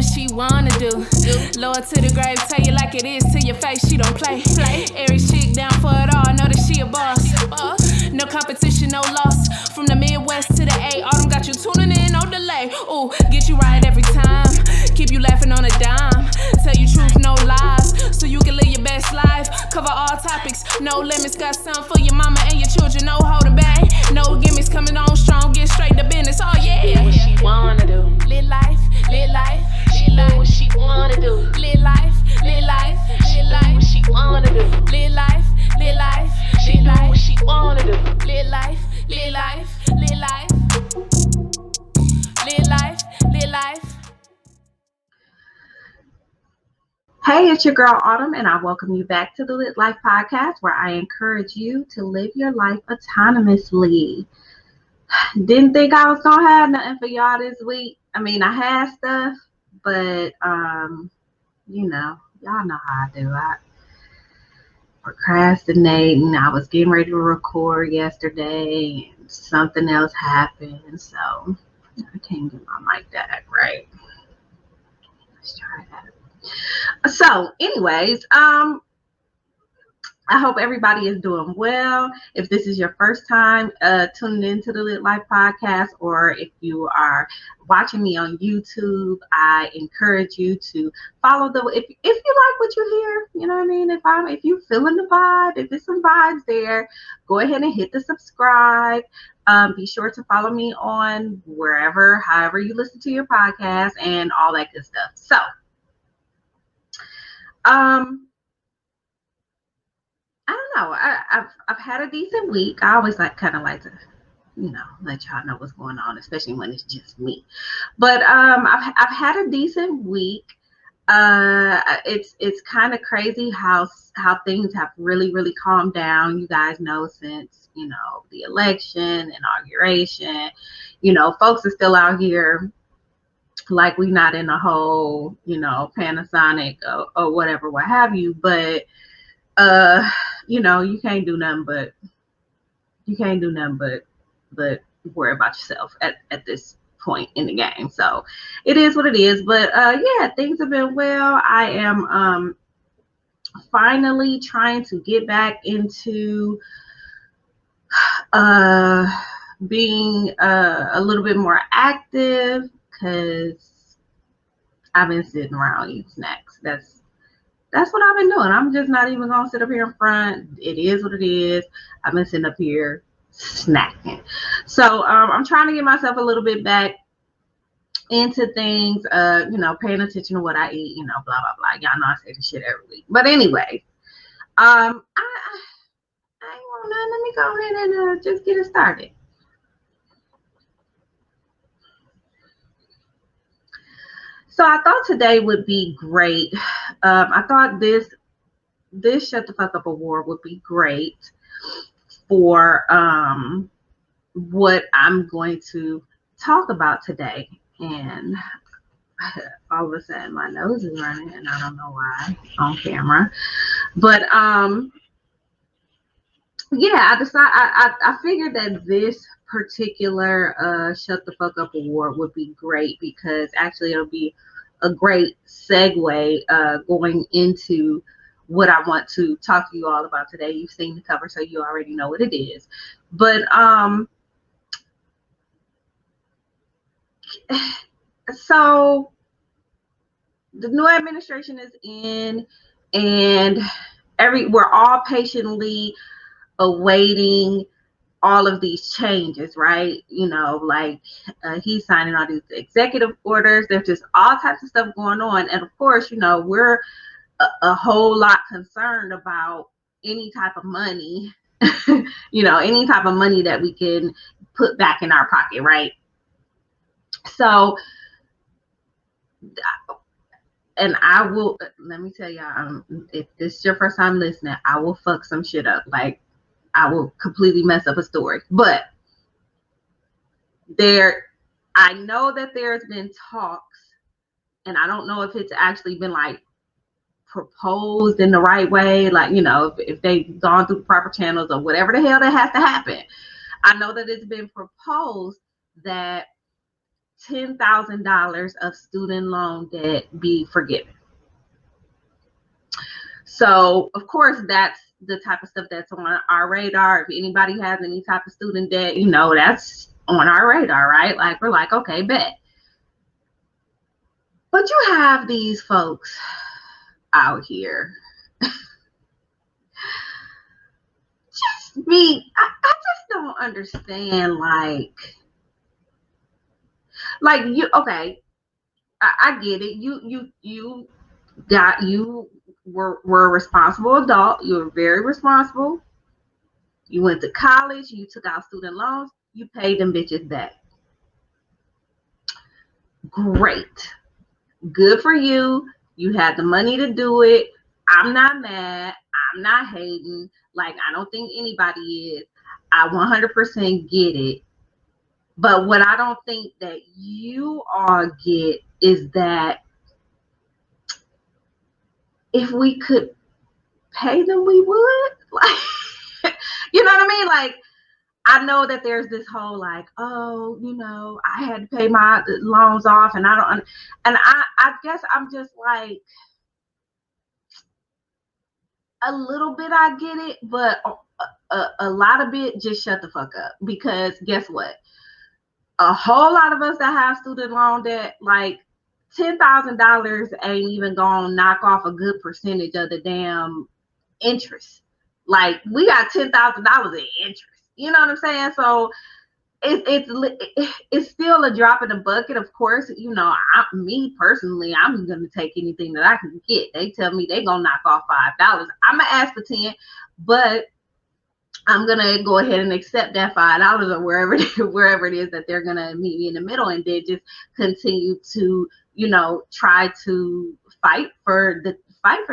what she wanna do. Lower to the grave, tell you like it is to your face, she don't play. Every chick down for it all, know that she a boss. No competition, no loss. From the Midwest to the A, Autumn got you tuning in, no delay. Ooh, get you right every time. Keep you laughing on a dime. Tell you truth, no lies, so you can live your best life. Cover all topics, no limits. Got something for your mama and your children, no holding back. No gimmicks, coming on strong, get straight to business. Oh yeah. What she wanna do? Live life, live life, She live do life. what she wanna do. Live life, live life, live life. What she wanna do. Live life, live life, She live do life. what she wanna do. Live life, live life, live life. Live life, live life. Hey, it's your girl Autumn, and I welcome you back to the Lit Life Podcast, where I encourage you to live your life autonomously. Didn't think I was gonna have nothing for y'all this week. I mean, I had stuff, but y'all know how I do. I procrastinating. I was getting ready to record yesterday, and something else happened, so I can't get my mic back right. Let's try that. So, anyways, I hope everybody is doing well. If this is your first time tuning into the Lit Life Podcast, or if you are watching me on YouTube, I encourage you to follow if you like what you hear, you know what I mean? If you feeling the vibe, if there's some vibes there, go ahead and hit the subscribe. Be sure to follow me on however you listen to your podcast and all that good stuff. So, I don't know. I've had a decent week. I always like to, let y'all know what's going on, especially when it's just me. But I've had a decent week. It's kind of crazy how things have really, really calmed down. You guys know, since the election, inauguration, folks are still out here like we not in a whole Panasonic or whatever, what have you. But you can't do nothing but worry about yourself at this point in the game. So it is what it is. But yeah, things have been well. I am finally trying to get back into being a little bit more active, because I've been sitting around eating snacks. That's what I've been doing. I'm just not even going to sit up here in front. It is what it is. I've been sitting up here snacking. So I'm trying to get myself a little bit back into things, paying attention to what I eat, blah, blah, blah. Y'all know I say this shit every week. But anyway, I ain't want nothing. Let me go ahead and just get it started. So I thought today would be great. I thought this Shut the Fuck Up Award would be great for what I'm going to talk about today. And all of a sudden my nose is running, and I don't know why on camera. But yeah, I figured that this particular Shut the Fuck Up Award would be great, because actually it'll be a great segue going into what I want to talk to you all about today. You've seen the cover, so you already know what it is. But so the new administration is in, and we're all patiently awaiting all of these changes, right? He's signing all these executive orders. There's just all types of stuff going on. And of course, we're a whole lot concerned about any type of money, any type of money that we can put back in our pocket, right? So, and I will, let me tell y'all, if this is your first time listening, I will fuck some shit up. Like, I will completely mess up a story. But I know that there's been talks, and I don't know if it's actually been proposed in the right way, if they've gone through the proper channels or whatever the hell that has to happen. I know that it's been proposed that $10,000 of student loan debt be forgiven. So, of course, that's the type of stuff that's on our radar. If anybody has any type of student debt, that's on our radar, right? Like, we're like, okay, bet. But you have these folks out here. I just don't understand, like you, okay, I get it. You were a responsible adult. You were very responsible. You went to college. You took out student loans. You paid them bitches back. Great. Good for you. You had the money to do it. I'm not mad. I'm not hating. Like, I don't think anybody is. I 100% get it. But what I don't think that you all get is that if we could pay them, we would. Like, you know what I mean? Like, I know that there's this whole like, oh, I had to pay my loans off, and I guess I'm just like, a little bit I get it, but a lot of it, just shut the fuck up. Because guess what? A whole lot of us that have student loan debt, like $10,000 ain't even gonna knock off a good percentage of the damn interest. Like, we got $10,000 in interest. You know what I'm saying? So it's still a drop in the bucket. Of course, me personally, I'm gonna take anything that I can get. They tell me they gonna knock off $5. I'm gonna ask for 10, but I'm gonna go ahead and accept that $5 or wherever it is that they're gonna meet me in the middle, and then just continue to try to fight for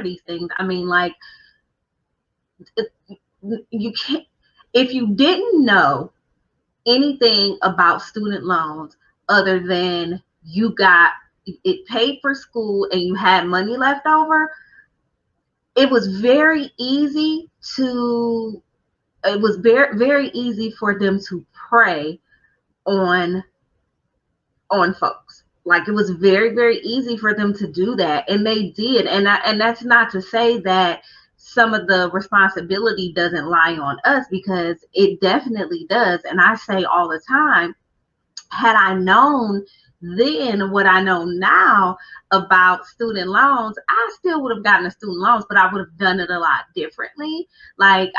these things. I mean, like, you can't, if you didn't know anything about student loans other than you got it paid for school and you had money left over, it was very easy very easy for them to prey on folks. Like, it was very, very easy for them to do that, and they did. And that's not to say that some of the responsibility doesn't lie on us, because it definitely does. And I say all the time, had I known then what I know now about student loans, I still would have gotten the student loans, but I would have done it a lot differently. Like,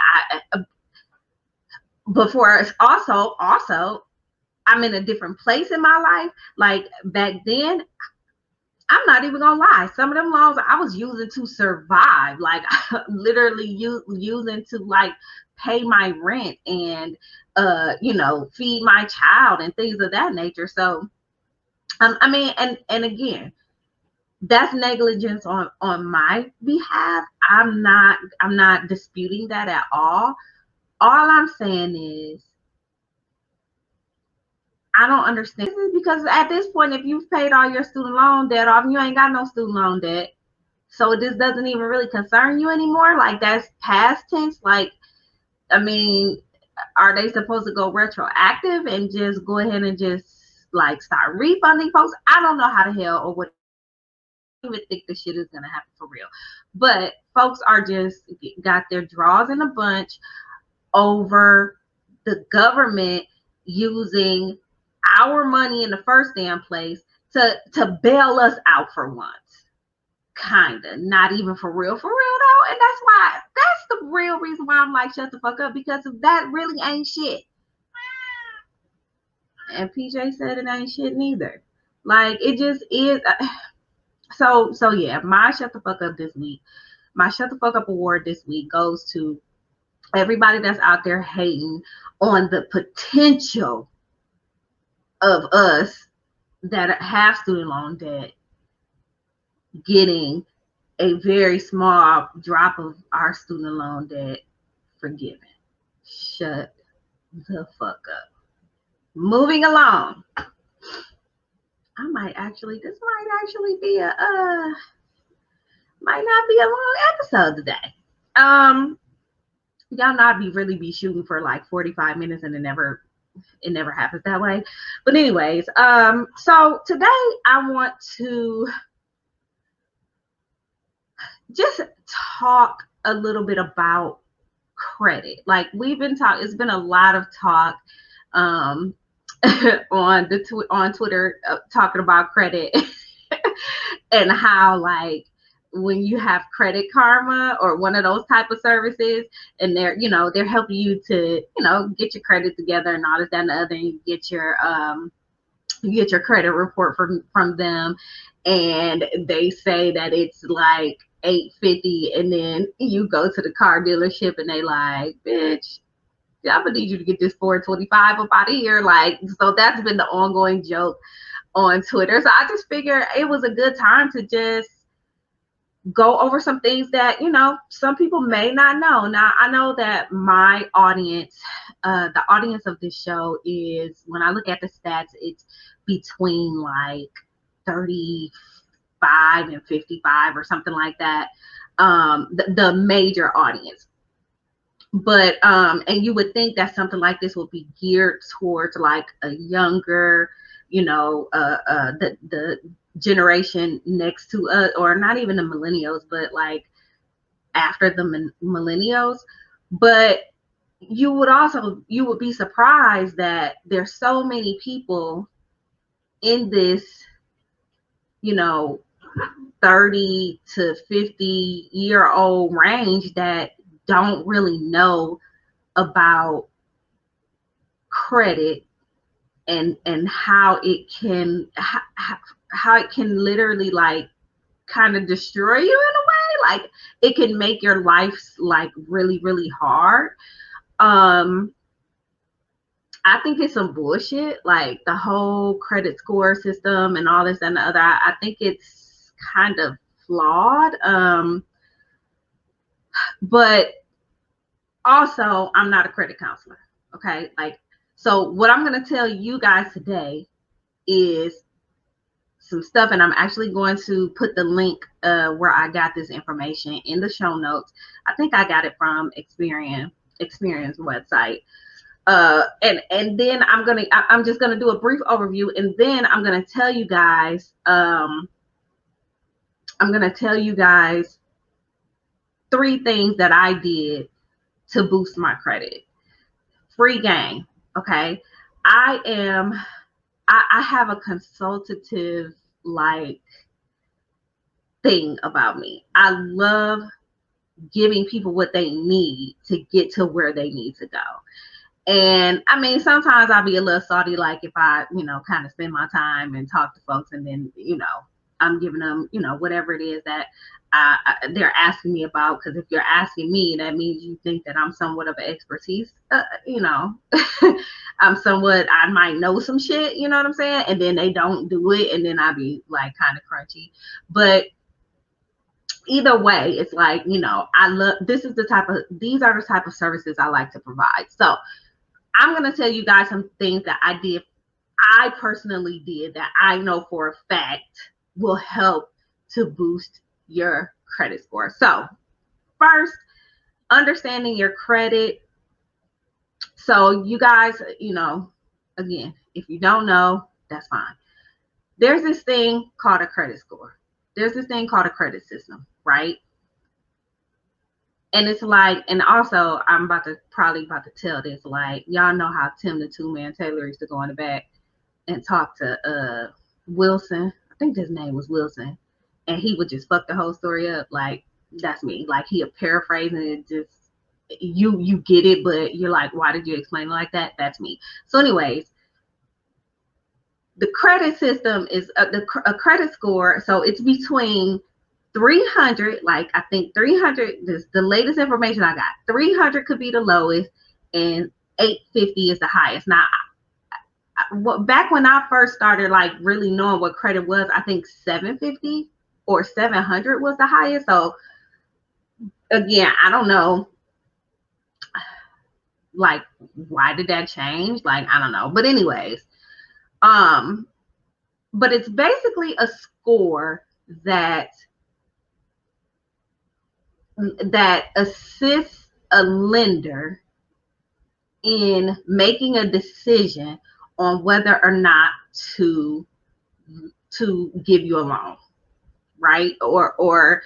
before, also, I'm in a different place in my life. Like, back then, I'm not even gonna lie, some of them loans I was using to survive. Like, literally using to like pay my rent and feed my child and things of that nature. So I mean, and again, that's negligence on my behalf. I'm not disputing that at all. All I'm saying is, I don't understand, because at this point, if you've paid all your student loan debt off, you ain't got no student loan debt. So this doesn't even really concern you anymore. Like, that's past tense. Like, I mean, are they supposed to go retroactive and just go ahead and just like start refunding folks? I don't know how the hell or what. I don't even think this shit is gonna happen for real. But folks are just got their draws in a bunch over the government using our money in the first damn place to bail us out for once. Kinda. Not even for real though. And that's the real reason why I'm like, shut the fuck up, because that really ain't shit. And PJ said it ain't shit neither. Like, it just is. So yeah, my shut the fuck up this week, my shut the fuck up award this week goes to everybody that's out there hating on the potential of us that have student loan debt getting a very small drop of our student loan debt forgiven. Shut the fuck up. Moving along. This might actually be might not be a long episode today. Y'all know I'd really be shooting for like 45 minutes and it never it never happens that way. But anyways, so today I want to just talk a little bit about credit. Like we've been talking, it's been a lot of talk on Twitter talking about credit and how like when you have Credit Karma or one of those type of services, and they're helping you to get your credit together and all this, that, and the other, and you get your credit report from them, and they say that it's like $850, and then you go to the car dealership and they like, bitch, I'm gonna need you to get this $425 up out of here. Like, so that's been the ongoing joke on Twitter. So I just figured it was a good time to just go over some things that some people may not know. Now I know that my audience, the audience of this show is, when I look at the stats, it's between like 35 and 55 or something like that. The major audience. But and you would think that something like this would be geared towards like a younger, the generation next to us, or not even the millennials, but like after the millennials. But you would be surprised that there's so many people in this 30 to 50-year-old range that don't really know about credit and how it can literally like kind of destroy you in a way. Like it can make your life like really, really hard. I think it's some bullshit, like the whole credit score system and all this and the other. I think it's kind of flawed. But also, I'm not a credit counselor. Okay. Like, so what I'm going to tell you guys today is some stuff, and I'm actually going to put the link where I got this information in the show notes. I think I got it from Experian's website. And then I'm just gonna do a brief overview, and then I'm gonna tell you guys three things that I did to boost my credit. Free game. Okay. I have a consultative like thing about me. I love giving people what they need to get to where they need to go. And I mean, sometimes I'll be a little salty, like if I, kind of spend my time and talk to folks, and then, I'm giving them, whatever it is that they're asking me about. Because if you're asking me, that means you think that I'm somewhat of an expertise, I might know some shit, you know what I'm saying? And then they don't do it, and then I be like kind of crunchy. But either way, it's like, these are the type of services I like to provide. So I'm going to tell you guys some things that I personally did that I know for a fact will help to boost your credit score. So first, understanding your credit. So you guys, again, if you don't know, that's fine. There's this thing called a credit score. There's this thing called a credit system, right? And it's like, and also I'm probably about to tell this, like, y'all know how Tim the Two-Man Taylor used to go in the back and talk to Wilson. I think his name was Wilson. And he would just fuck the whole story up. Like, that's me. Like, he would paraphrase and it just, you get it, but you're like, why did you explain it like that? That's me. So anyways, the credit system is a credit score. So it's between 300, like I think 300, this the latest information I got. 300 could be the lowest and 850 is the highest. Now, back when I first started like really knowing what credit was, I think 750 or 700 was the highest. So again, I don't know, like, why did that change? Like, I don't know. But anyways, but it's basically a score that assists a lender in making a decision on whether or not to give you a loan, right? Or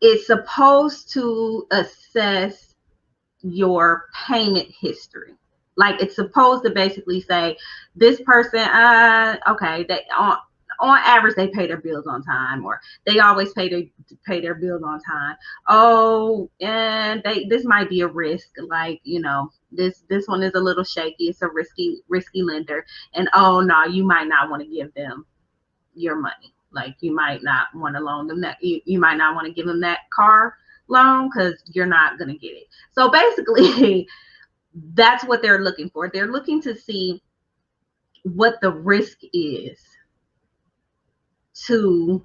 it's supposed to assess your payment history. Like it's supposed to basically say this person, okay, they on average they pay their bills on time, or they always pay their bills on time. Oh, and this might be a risk, like, you know, this one is a little shaky. It's a risky lender, and oh no, you might not want to give them your money. Like you might not want to loan them that. You might not want to give them that car loan because you're not going to get it. So basically, that's what they're looking for. They're looking to see what the risk is to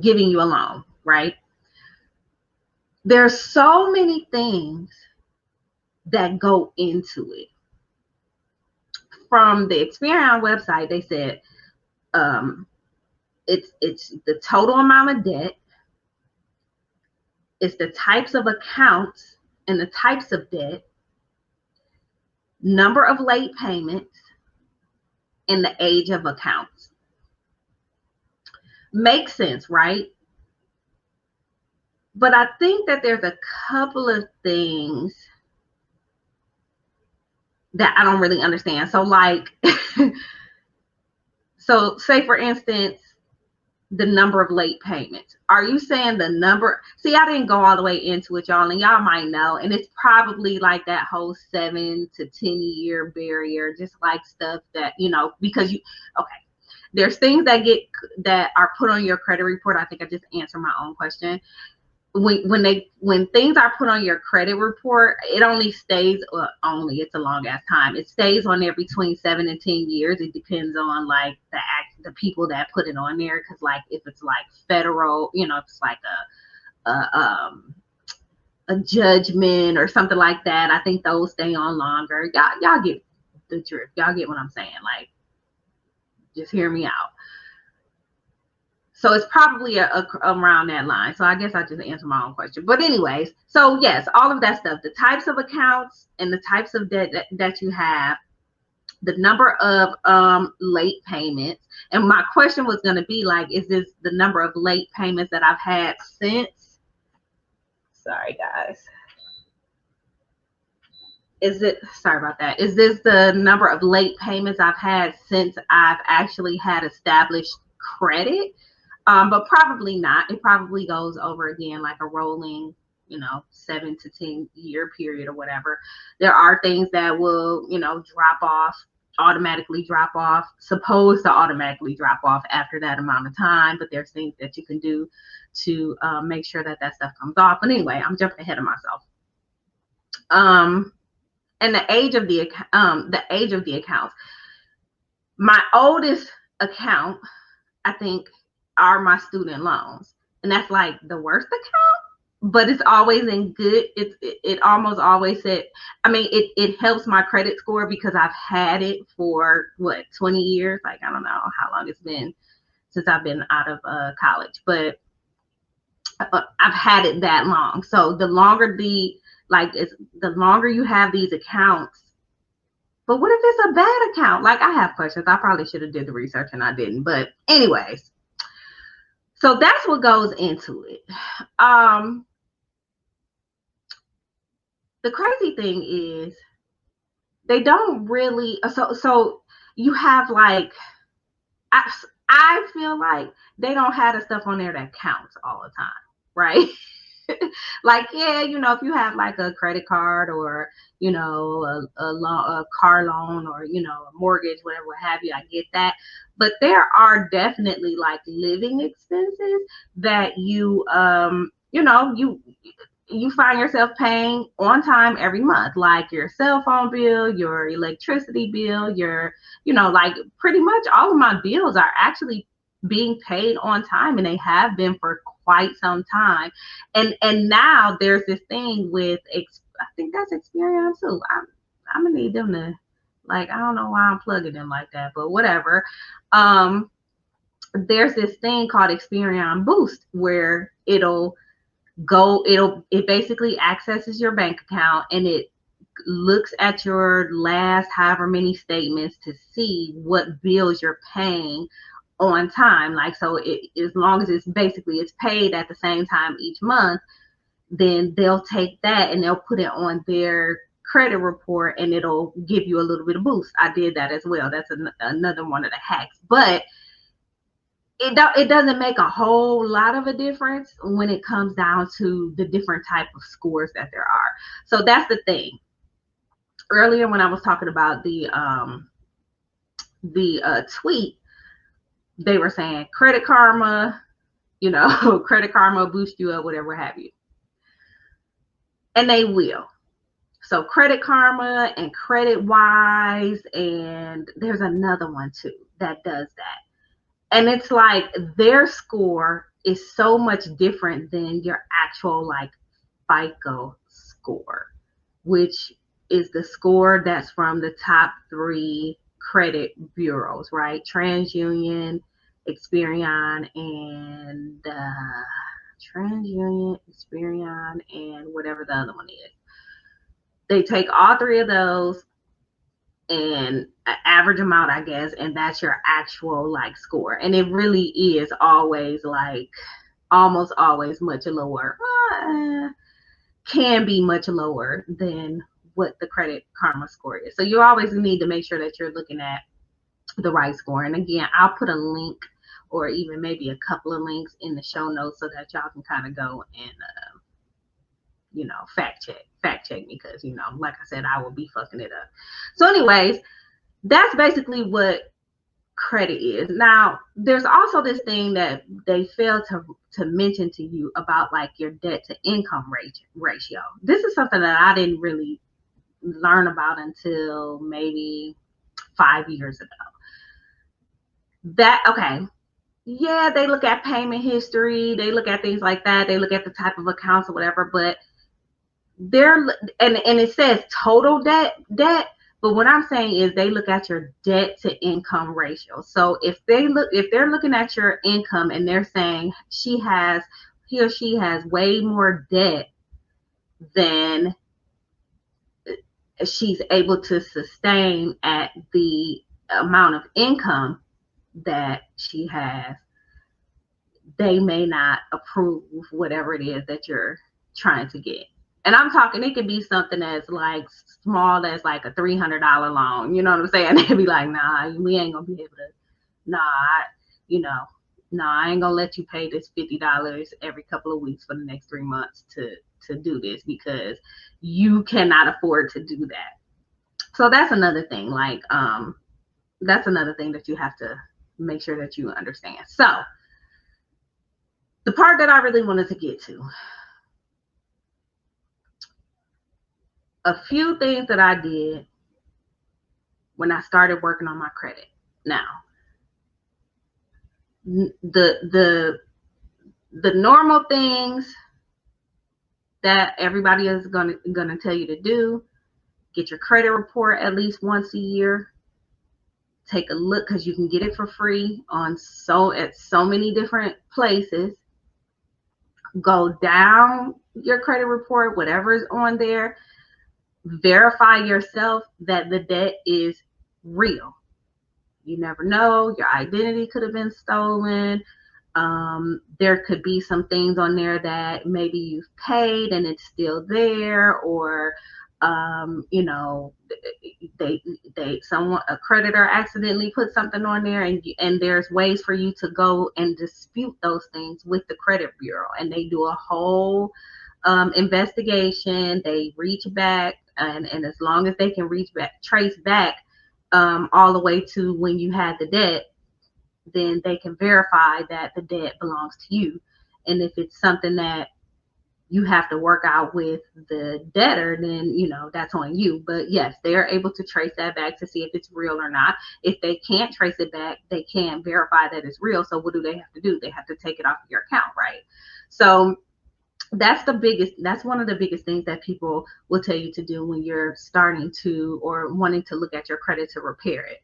giving you a loan, right? There's so many things that go into it. From the Experian website, they said it's the total amount of debt, it's the types of accounts and the types of debt, number of late payments, and the age of accounts. Makes sense, right? But I think that there's a couple of things that I don't really understand. So like, so say for instance, the number of late payments. Are you saying the number? See, I didn't go all the way into it, y'all, and y'all might know. And it's probably like that whole 7 to 10 year barrier, just like stuff that, you know, because you, okay, there's things that are put on your credit report. I think I just answered my own question. When things are put on your credit report, it only stays, it's a long ass time. It stays on there between 7 and 10 years. It depends on like the people that put it on there. Cause like if it's like federal, you know, if it's like a judgment or something like that, I think those stay on longer. Y'all get the drift. Y'all get what I'm saying. Like, just hear me out. So it's probably around that line. So I guess I just answered my own question. But anyways, so yes, all of that stuff, the types of accounts and the types of debt that you have, the number of late payments. And my question was going to be like, is this the number of late payments that I've had since? Sorry, guys. Sorry about that. Is this the number of late payments I've had since I've actually had established credit? But probably not. It probably goes over again like a rolling, you know, 7 to 10 year period or whatever. There are things that will, you know, automatically drop off, supposed to automatically drop off after that amount of time. But there's things that you can do to make sure that stuff comes off. But anyway, I'm jumping ahead of myself. And the age of the accounts. My oldest account, I think, are my student loans, and that's like the worst account, but it's always in good. It almost always said, I mean, it helps my credit score because I've had it for 20 years. Like, I don't know how long it's been since I've been out of college, but I've had it that long. So the longer the longer you have these accounts. But what if it's a bad account? Like, I have questions. I probably should have did the research and I didn't. But anyways, so that's what goes into it. The crazy thing is they don't really, so you have like, I feel like they don't have the stuff on there that counts all the time, right? Like, yeah, you know, if you have like a credit card or, you know, a car loan or, you know, a mortgage, whatever, what have you, I get that. But there are definitely like living expenses that you, you know, you find yourself paying on time every month, like your cell phone bill, your electricity bill, your, you know, like pretty much all of my bills are actually being paid on time, and they have been for quite some time. And now there's this thing with, I think that's Experian too. I'm gonna need them to, like, I don't know why I'm plugging them like that, but whatever. There's this thing called Experian Boost where it'll it basically accesses your bank account, and it looks at your last however many statements to see what bills you're paying on time. Like, so as long as it's paid at the same time each month, then they'll take that and they'll put it on their credit report, and it'll give you a little bit of boost. I did that as well. That's another one of the hacks. But it doesn't make a whole lot of a difference when it comes down to the different type of scores that there are. So that's the thing. Earlier when I was talking about the tweet, they were saying Credit Karma, Credit Karma boost you up, whatever have you. And they will. So Credit Karma and Credit Wise, and there's another one too that does that. And it's like their score is so much different than your actual like FICO score, which is the score that's from the top 3 credit bureaus, right? TransUnion, Experian, and Experian, and whatever the other one is. They take all 3 of those and an average amount, I guess, and that's your actual like score. And it really is always like almost always much lower, can be much lower than what the Credit Karma score is. So you always need to make sure that you're looking at the right score. And again, I'll put a link or even maybe a couple of links in the show notes so that y'all can kind of go and fact check me, because like I said, I will be fucking it up. So anyways, that's basically what credit is. Now there's also this thing that they fail to mention to you about like your debt to income ratio. This is something that I didn't really learn about until maybe 5 years ago. Yeah, they look at payment history, they look at things like that, they look at the type of accounts or whatever, but and it says total debt, but what I'm saying is they look at your debt to income ratio. So if they're looking at your income and they're saying he or she has way more debt than she's able to sustain at the amount of income that she has, they may not approve whatever it is that you're trying to get. And I'm talking, it could be something that's like small as like a $300 loan. You know what I'm saying? They'd be like, nah, we ain't gonna be able to, I ain't gonna let you pay this $50 every couple of weeks for the next 3 months to do this, because you cannot afford to do that. So that's another thing. Like, that's another thing that you have to make sure that you understand. So the part that I really wanted to get to, a few things that I did when I started working on my credit. Now, the normal things that everybody is gonna tell you to do: get your credit report at least once a year. Take a look, because you can get it for free at so many different places. Go down your credit report, whatever is on there. Verify yourself that the debt is real. You never know, your identity could have been stolen. There could be some things on there that maybe you've paid and it's still there, or a creditor accidentally put something on there, and there's ways for you to go and dispute those things with the credit bureau, and they do a whole investigation. They reach back, and as long as they can trace back all the way to when you had the debt, then they can verify that the debt belongs to you. And if it's something that you have to work out with the debtor, then that's on you. But yes, they're able to trace that back to see if it's real or not. If they can't trace it back, they can't verify that it's real. So what do they have to do? They have to take it off of your account, right? So that's one of the biggest things that people will tell you to do when you're starting to or wanting to look at your credit to repair it.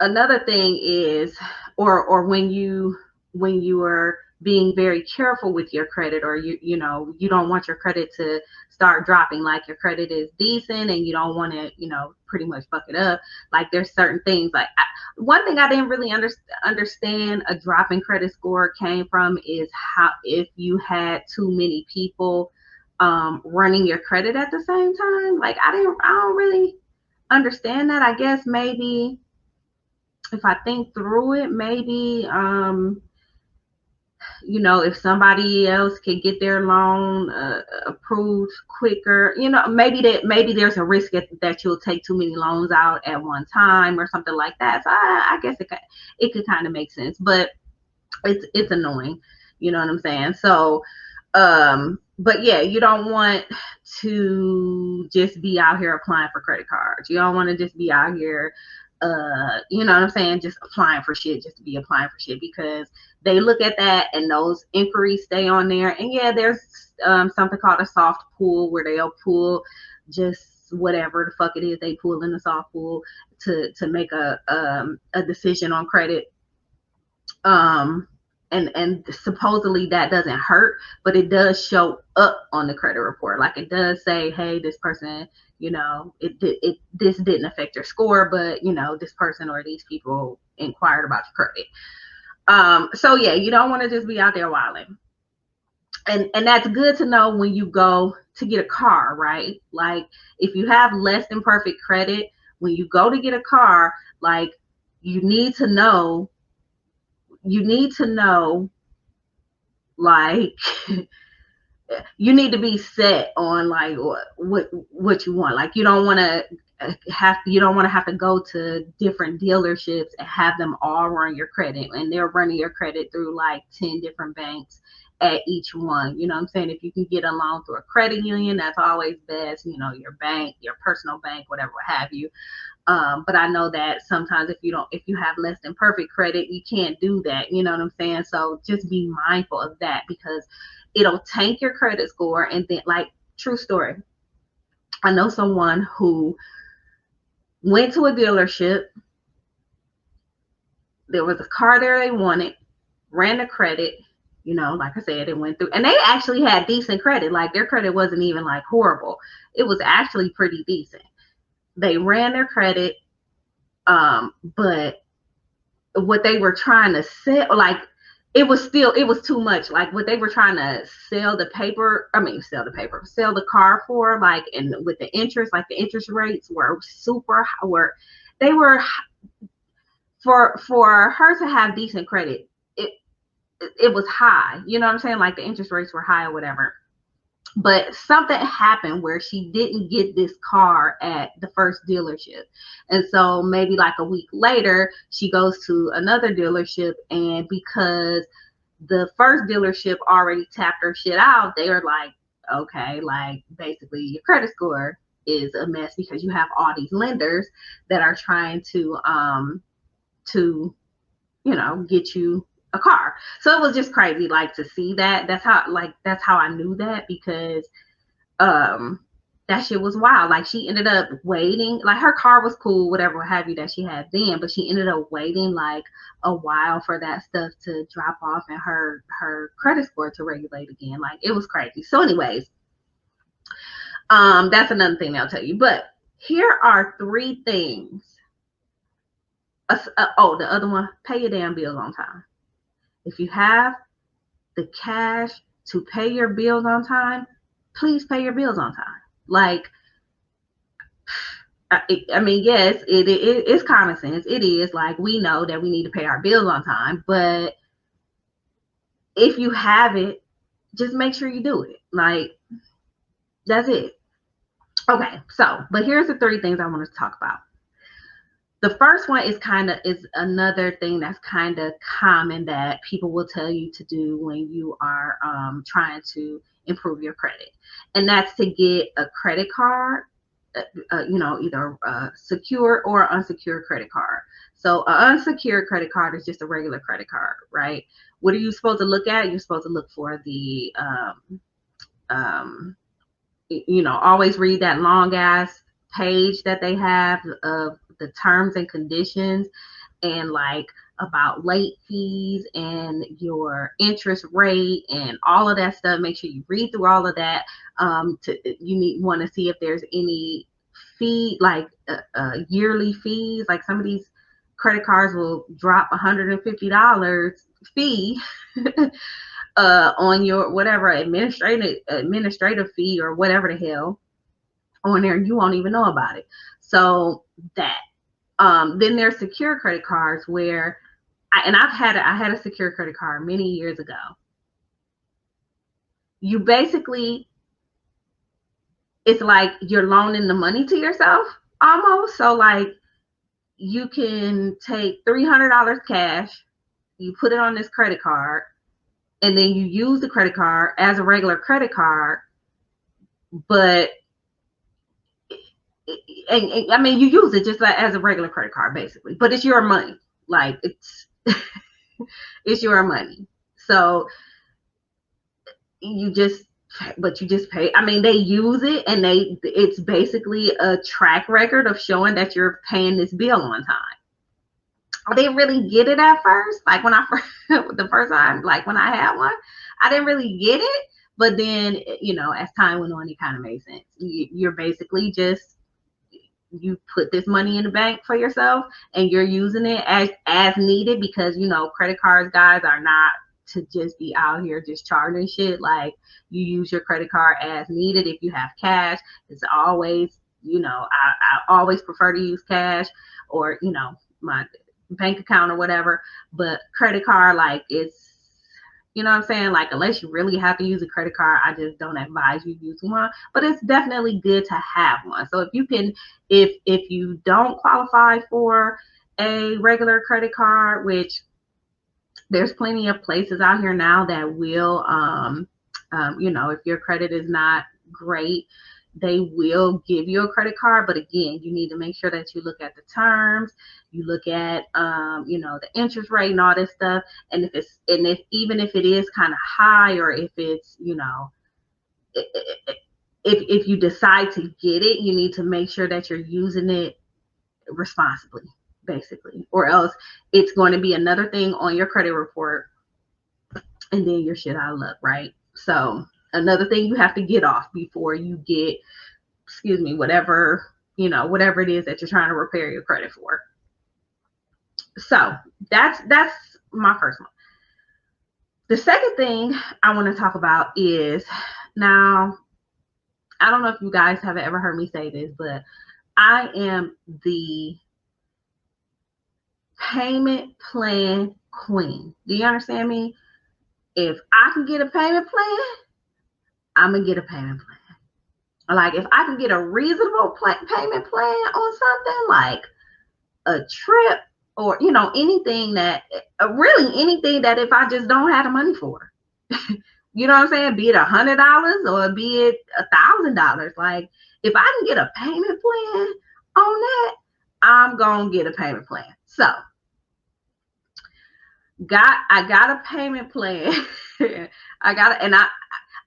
Another thing is, or when you when you are being very careful with your credit, or you know, you don't want your credit to start dropping, like your credit is decent and you don't want to, you know, pretty much fuck it up. Like there's certain things like one thing I didn't really understand a drop in credit score came from is how if you had too many people running your credit at the same time. Like I don't really understand that. I guess maybe if I think through it, maybe you know, if somebody else could get their loan approved quicker, you know, maybe there's a risk that you'll take too many loans out at one time or something like that. So I guess it could kind of make sense, but it's annoying, you know what I'm saying? So but yeah, you don't want to just be out here applying for credit cards. You don't want to just be out here you know what I'm saying, just applying for shit just to be applying for shit, because they look at that and those inquiries stay on there. And yeah, there's something called a soft pull where they'll pull just whatever the fuck it is they pull in the soft pull to make a decision on credit. And supposedly that doesn't hurt, but it does show up on the credit report. Like it does say, hey, this person, you know, this didn't affect your score, but you know, this person or these people inquired about your credit. So yeah, you don't want to just be out there wilding. And that's good to know when you go to get a car, right? Like if you have less than perfect credit, when you go to get a car, like you need to know like you need to be set on like what you want. Like you don't want to have to go to different dealerships and have them all run your credit, and they're running your credit through like 10 different banks at each one. You know what I'm saying? If you can get a loan through a credit union, that's always best, you know, your bank, your personal bank, whatever have you. But I know that sometimes if you have less than perfect credit, you can't do that. You know what I'm saying? So just be mindful of that, because it'll tank your credit score. And then, like, true story, I know someone who went to a dealership. There was a car there they wanted, ran the credit, you know, like I said, it went through, and they actually had decent credit. Like their credit wasn't even like horrible. It was actually pretty decent. They ran their credit, but what they were trying to sell, like it was too much. Like what they were trying to sell the car for, like, and with the interest, like the interest rates were super, they were for her to have decent credit, it was high. You know what I'm saying? Like the interest rates were high or whatever. But something happened where she didn't get this car at the first dealership. And so maybe like a week later, she goes to another dealership, and because the first dealership already tapped her shit out, they were like, okay, like basically your credit score is a mess because you have all these lenders that are trying to you know, get you a car. So it was just crazy, like, to see that. That's how I knew that, because that shit was wild. Like she ended up waiting, like her car was cool, whatever have you, that she had then, but she ended up waiting like a while for that stuff to drop off and her credit score to regulate again. Like it was crazy. So anyways, that's another thing I'll tell you. But here are 3 things. Oh, the other one, pay your damn bills on time. If you have the cash to pay your bills on time, please pay your bills on time. Like, I mean, yes, it's common sense. It is, like, we know that we need to pay our bills on time, but if you have it, just make sure you do it. Like, that's it. Okay, so, but here's the 3 things I want to talk about. The first one is another thing that's kind of common that people will tell you to do when you are trying to improve your credit. And that's to get a credit card, you know, either a secure or unsecured credit card. So an unsecured credit card is just a regular credit card, right? What are you supposed to look at? You're supposed to look for the, you know, always read that long ass page that they have of the terms and conditions. and like about late fees and your interest rate and all of that stuff. Make sure you read through all of that. You want to see if there's any fee, like yearly fees. Like some of these credit cards will drop $150 fee on your whatever administrative fee or whatever the hell on there, and you won't even know about it. So that then there's secure credit cards where I had a secure credit card many years ago. You basically, it's like you're loaning the money to yourself almost. So like you can take $300 cash, you put it on this credit card, and then you use the credit card as a regular credit card, but I mean, you use it just like as a regular credit card, basically. But it's your money, like it's it's your money. So you just pay. I mean, they use it, and it's basically a track record of showing that you're paying this bill on time. I didn't really get it at first. Like when the first time, like when I had one, I didn't really get it. But then, as time went on, it kind of made sense. You're basically just, you put this money in the bank for yourself, and you're using it as needed, because credit cards, guys, are not to just be out here just charging shit. Like, you use your credit card as needed. If you have cash, it's always, I always prefer to use cash, or my bank account or whatever. But credit card, like, it's, what I'm saying? Like, unless you really have to use a credit card, I just don't advise you using one. But it's definitely good to have one. So if you can, if you don't qualify for a regular credit card, which there's plenty of places out here now that will, if your credit is not great, they will give you a credit card. But again, you need to make sure that you look at the terms, you look at the interest rate and all this stuff. And even if it is kind of high, or if it's if you decide to get it, you need to make sure that you're using it responsibly, basically, or else it's going to be another thing on your credit report, and then you're shit out of luck, right? So another thing you have to get off before you get, whatever it is that you're trying to repair your credit for. So that's my first one. The second thing I want to talk about is, now, I don't know if you guys have ever heard me say this, but I am the payment plan queen. Do you understand me? If I can get a payment plan, I'm gonna get a payment plan. Like, if I can get a reasonable payment plan on something like a trip, or anything that if I just don't have the money for, you know what I'm saying? Be it $100 or be it $1,000. Like, if I can get a payment plan on that, I'm gonna get a payment plan. So I got a payment plan.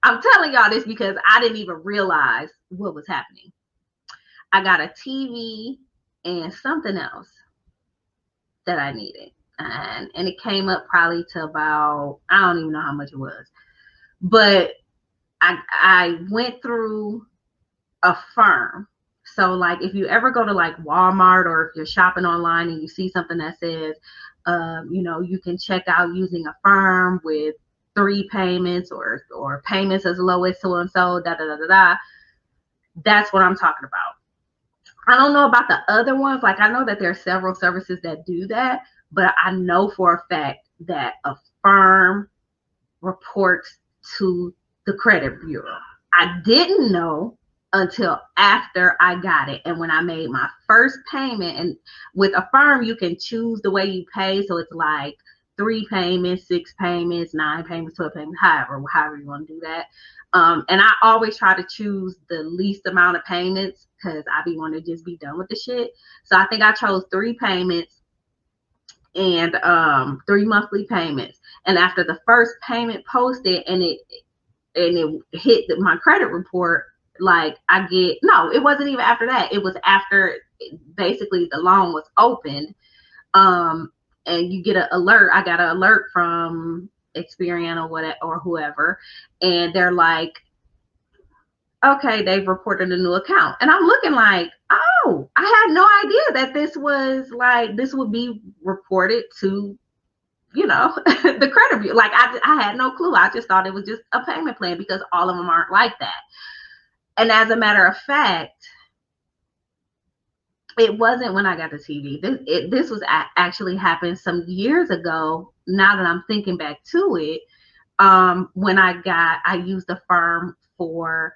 I'm telling y'all this because I didn't even realize what was happening. I got a TV and something else that I needed. And it came up probably to about, I don't even know how much it was. But I went through a firm. So like, if you ever go to like Walmart, or if you're shopping online and you see something that says, you can check out using a firm with 3 payments or payments as low as so and so, that's what I'm talking about. I don't know about the other ones. Like, I know that there are several services that do that, but I know for a fact that a firm reports to the credit bureau. I didn't know until after I got it. And when I made my first payment, and with a firm, you can choose the way you pay. So it's like 3 payments, 6 payments, 9 payments, 12 payments, however you want to do that. And I always try to choose the least amount of payments, because I be wanting to just be done with the shit. So I think I chose 3 payments and 3 monthly payments. And after the first payment posted and it hit my credit report, like, it wasn't even after that. It was after basically the loan was opened. And you get an alert. I got an alert from Experian or whatever, or whoever, and they're like, okay, they've reported a new account. And I'm looking like, oh, I had no idea that this was like, this would be reported to, the credit bureau. Like, I had no clue. I just thought it was just a payment plan, because all of them aren't like that. And as a matter of fact, it wasn't when I got the TV. This was actually happened some years ago. Now that I'm thinking back to it, when I used the firm for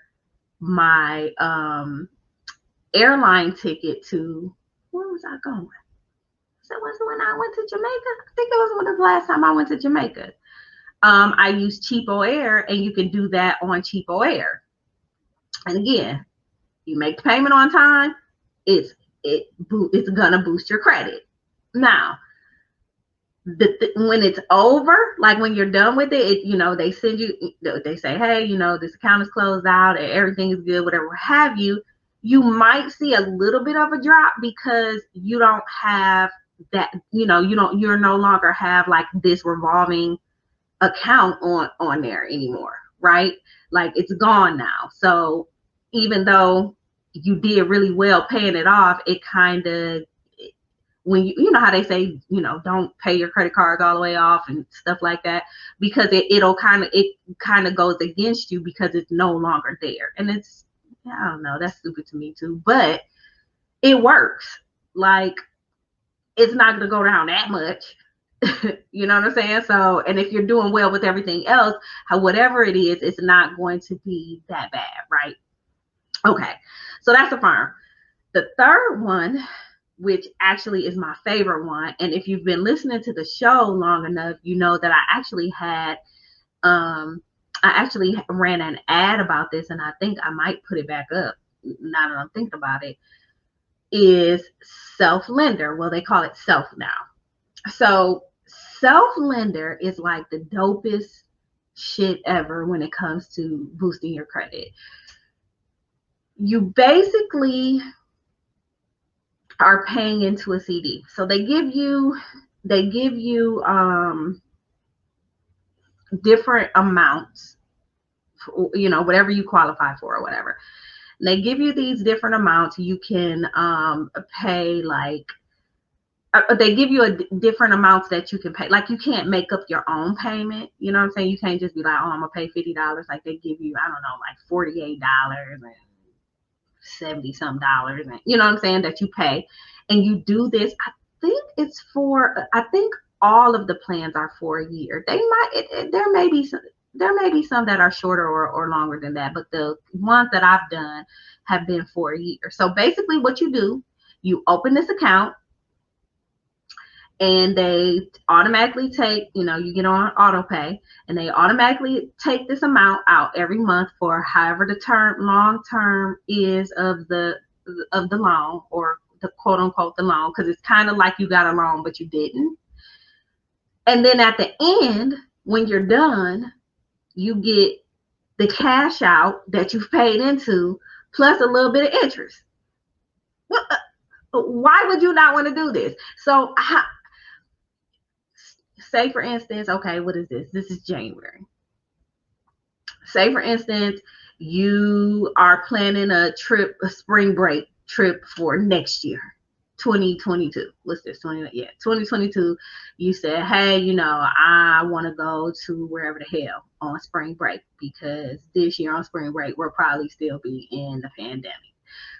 my airline ticket to, where was I going? So was it when I went to Jamaica? I think it was the last time I went to Jamaica. I used Cheapo Air, and you can do that on Cheapo Air. And again, you make the payment on time, it's gonna boost your credit. Now, when it's over, like when you're done with it, they send you, they say, hey, this account is closed out and everything is good, whatever have you. You might see a little bit of a drop, because you don't have that, you're no longer have like this revolving account on there anymore, right? Like, it's gone now. So even though you did really well paying it off, it kind of, when you know how they say, don't pay your credit cards all the way off and stuff like that, because it kind of goes against you, because it's no longer there. And it's, I don't know, that's stupid to me too, but it works. Like, it's not going to go down that much. You know what I'm saying? So, and if you're doing well with everything else, whatever it is, it's not going to be that bad, right? Okay, so that's the firm. The third one, which actually is my favorite one, and if you've been listening to the show long enough, you know that I actually ran an ad about this, and I think I might put it back up now that I'm thinking about it, is Self-Lender. Well, they call it Self now. So Self-Lender is like the dopest shit ever when it comes to boosting your credit. You basically are paying into a CD. So they give you different amounts, whatever you qualify for or whatever. And they give you these different amounts. You can pay like, they give you different amounts that you can pay. Like, you can't make up your own payment. You know what I'm saying? You can't just be like, oh, I'm gonna pay $50. Like, they give you, I don't know, like $48 and 70 some dollars, and you know what I'm saying, that you pay. And you do this, I think all of the plans are for a year. They might, there may be some that are shorter or longer than that, but the ones that I've done have been for a year. So basically what you do, you open this account, and they automatically take, you get on auto pay, and they automatically take this amount out every month for however the long term is of the loan, or the quote unquote the loan, because it's kind of like you got a loan but you didn't. And then at the end, when you're done, you get the cash out that you've paid into, plus a little bit of interest. Why would you not want to do this? So say for instance, okay, what is this? This is January. Say for instance, you are planning a spring break trip for next year, 2022. What's this? 2022. You said, hey, I want to go to wherever the hell on spring break, because this year on spring break, we'll probably still be in the pandemic.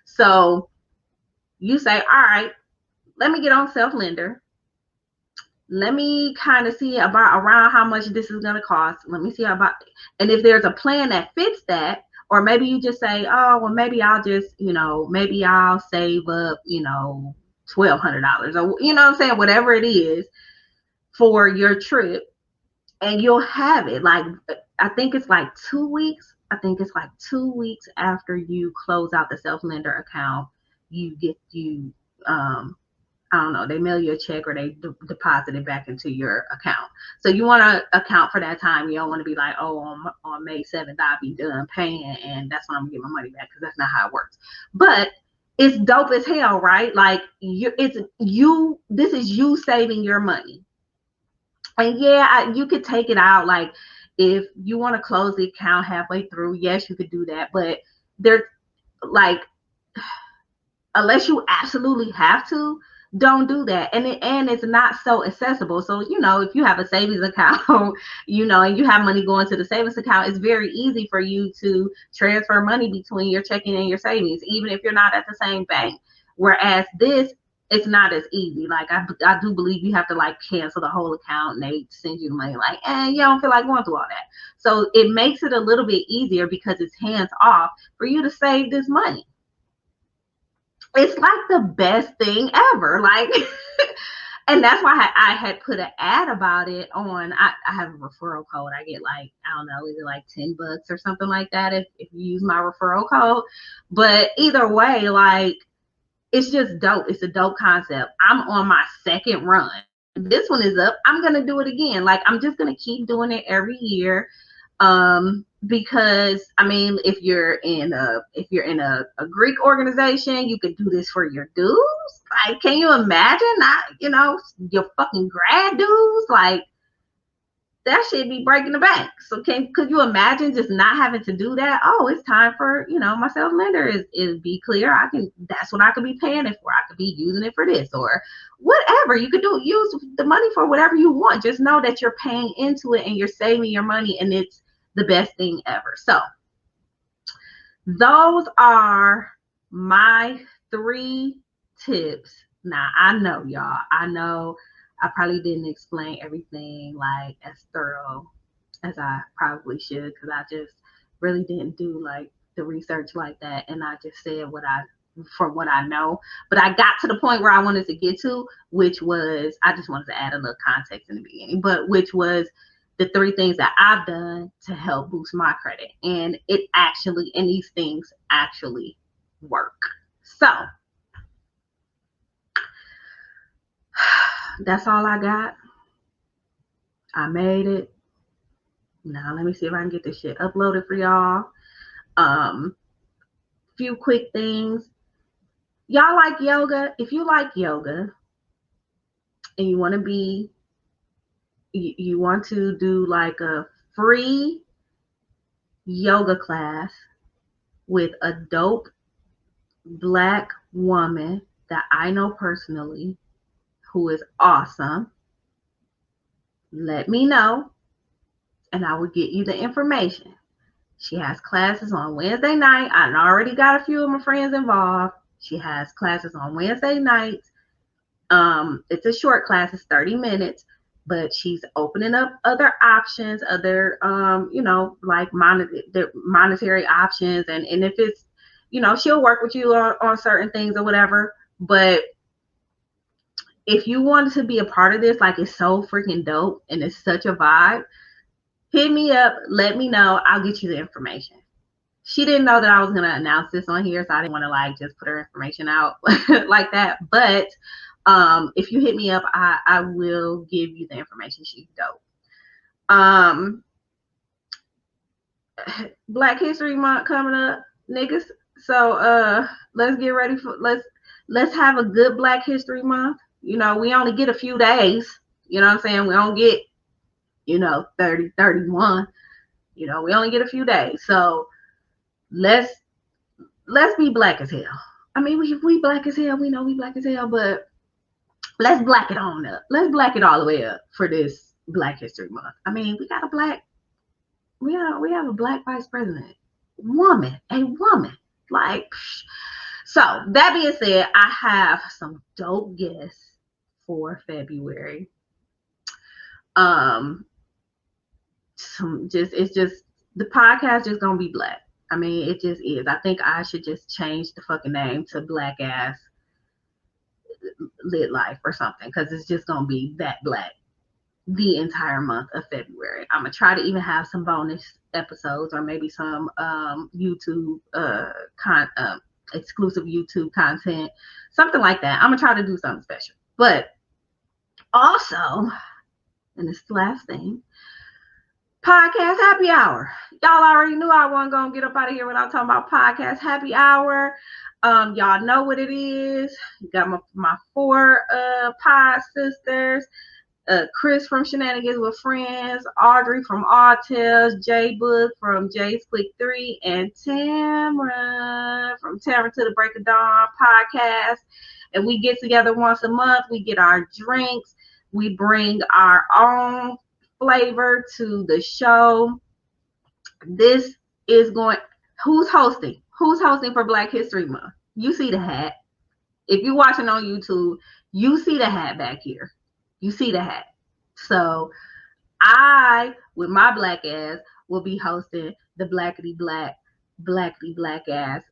So you say, all right, let me get on Self-Lender. Let me kind of see around how much this is going to cost. Let me see and if there's a plan that fits that, or maybe you just say, oh, well, maybe I'll just, maybe I'll save up, $1,200, or, you know what I'm saying? Whatever it is for your trip, and you'll have it. Like, I think it's like 2 weeks. I think it's like 2 weeks after you close out the Self-Lender account, you get I don't know, they mail you a check, or they deposit it back into your account. So you want to account for that time. You don't want to be like, oh, on May 7th, I'll be done paying, and that's when I'm going to get my money back, because that's not how it works. But it's dope as hell, right? Like this is you saving your money. And yeah, you could take it out. Like if you want to close the account halfway through, yes, you could do that. But there's like, unless you absolutely have to, don't do that. And it's not so accessible. So, if you have a savings account, and you have money going to the savings account, it's very easy for you to transfer money between your checking and your savings, even if you're not at the same bank. Whereas this, it's not as easy. Like I do believe you have to like cancel the whole account and they send you the money like, you don't feel like going through all that. So it makes it a little bit easier because it's hands off for you to save this money. It's like the best thing ever. Like, and that's why I had put an ad about it on. I have a referral code. I get like, I don't know, either like $10 or something like that if you use my referral code. But either way, like, it's just dope. It's a dope concept. I'm on my second run. This one is up. I'm gonna do it again. Like, I'm just gonna keep doing it every year. Because I mean, if you're in a Greek organization, you could do this for your dues. Like, can you imagine? Not, your fucking grad dues? Like, that shit be breaking the bank. So could you imagine just not having to do that? Oh, it's time for, my self lender is be clear. That's what I could be paying it for. I could be using it for this or whatever. You could use the money for whatever you want. Just know that you're paying into it and you're saving your money, and it's the best thing ever. So those are my 3 tips. Now, I know, y'all, I probably didn't explain everything like as thorough as I probably should, because I just really didn't do like the research like that, and I just said from what I know. But I got to the point where I wanted to get to, which was, I just wanted to add a little context in the beginning, but which was the 3 things that I've done to help boost my credit. And these things actually work. So that's all I got. I made it. Now let me see if I can get this shit uploaded for y'all. Few quick things. Y'all like yoga? If you like yoga and you want to do like a free yoga class with a dope Black woman that I know personally who is awesome, let me know and I will get you the information. She has classes on Wednesday night. I already got a few of my friends involved. She has classes on Wednesday nights. It's a short class, it's 30 minutes, but she's opening up other options, other like monetary options, and if it's, she'll work with you on certain things or whatever. But if you want to be a part of this, like, it's so freaking dope and it's such a vibe, hit me up, let me know, I'll get you the information. She didn't know that I was going to announce this on here, so I didn't want to like just put her information out like that. But if you hit me up, I will give you the information. She's dope. Black History Month coming up, niggas. So let's get ready for let's have a good Black History Month. We only get a few days. You know what I'm saying? We don't get 30, 31. We only get a few days. So let's be black as hell. I mean, we black as hell. We know we black as hell, but let's black it on up. Let's black it all the way up for this Black History Month. I mean, we have a black vice president, a woman. Like, so that being said, I have some dope guests for February. It's just the podcast just gonna be black. I mean, it just is. I think I should just change the fucking name to Black Ass Lit Life or something, because it's just gonna be that black the entire month of February. I'm gonna try to even have some bonus episodes or maybe some YouTube exclusive YouTube content, something like that. I'm gonna try to do something special. But also, and this last thing, podcast happy hour. Y'all already knew I wasn't gonna get up out of here without talking about podcast happy hour. Y'all know what it is. Got my 4 pod sisters. Chris from Shenanigans with Friends, Audrey from All Tales, Jay Book from Jay's Click 3, and Tamara from Tamara to the Break of Dawn podcast. And we get together once a month. We get our drinks. We bring our own flavor to the show. This is going. Who's hosting? Who's hosting for Black History Month? You see the hat. If you're watching on YouTube, you see the hat back here. You see the hat. So I, with my black ass, will be hosting the blackety black ass,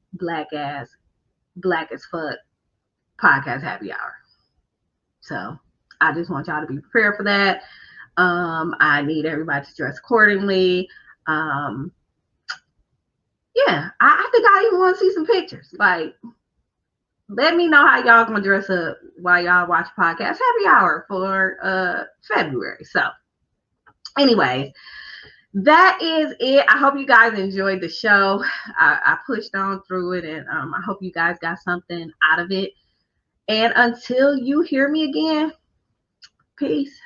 black as fuck podcast happy hour. So I just want y'all to be prepared for that. I need everybody to dress accordingly. Yeah, I think I even want to see some pictures. Like, let me know how y'all gonna dress up while y'all watch podcast happy hour for February. So anyways, that is it. I hope you guys enjoyed the show. I pushed on through it, and I hope you guys got something out of it. And until you hear me again, peace.